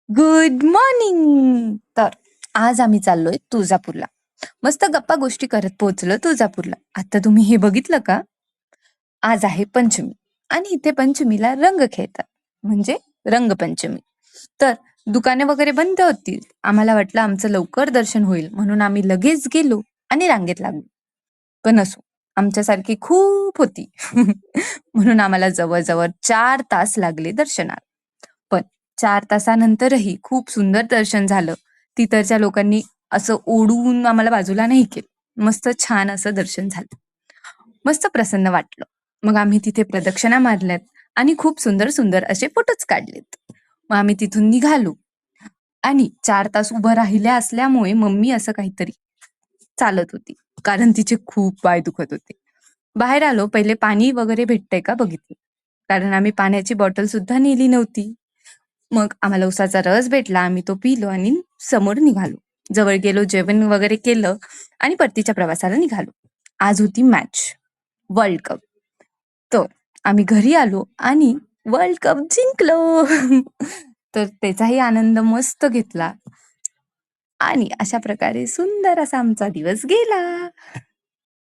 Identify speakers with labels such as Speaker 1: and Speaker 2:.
Speaker 1: Good morning. तर आज आम्ही चाललोय तुळजापूरला. मस्त गप्पा गोष्टी करत पोहोचलो तुळजापूरला. आता तुम्ही हे बघितलं का? आज आहे पंचमी आणि इथे पंचमीला रंग खेळतात, म्हणजे रंगपंचमी. तर दुकाने वगैरे बंद होतील. आम्हाला वाटलं आमचं लवकर दर्शन होईल म्हणून आम्ही लगेच गेलो आणि रांगेत लागलो. पण असो, आमच्यासारखी खूप होती. म्हणून आम्हाला जवळ-जवळ 4 तास लागले दर्शनाला. पण 4 तासानंतरही खूप सुंदर दर्शन झालं. तिथच्या लोकांनी असं ओढून आम्हाला बाजूला नाही केलं. मस्त छान असं दर्शन झालं. मस्त प्रसन्न वाटलं. मग आम्ही तिथे प्रदक्षिणा मारल्यात आणि खूप सुंदर-सुंदर असे फोटोज काढलेत. मग आम्ही तिथून निघालो आणि 4 तास उभं राहिल्या असल्यामुळे मम्मी असं काहीतरी चालत होती. कारण तिचे खूप पाय दुखत होते. बाहेर आलो, पहिले पाणी वगैरे भेटतंय का बघितलं. कारण आम्ही पाण्याची बॉटल सुद्धा नेली नव्हती. मग आम्हाला उसाचा रस भेटला. आम्ही तो पिलो आणि समोर निघालो. जवळ गेलो, जेवण वगैरे केलं आणि परतीच्या प्रवासाला निघालो. आज होती मॅच, वर्ल्ड कप. तर आम्ही घरी आलो आणि वर्ल्ड कप जिंकलो. तर त्याचाही आनंद मस्त घेतला आणि अशा प्रकारे सुंदर असा आमचा दिवस गेला.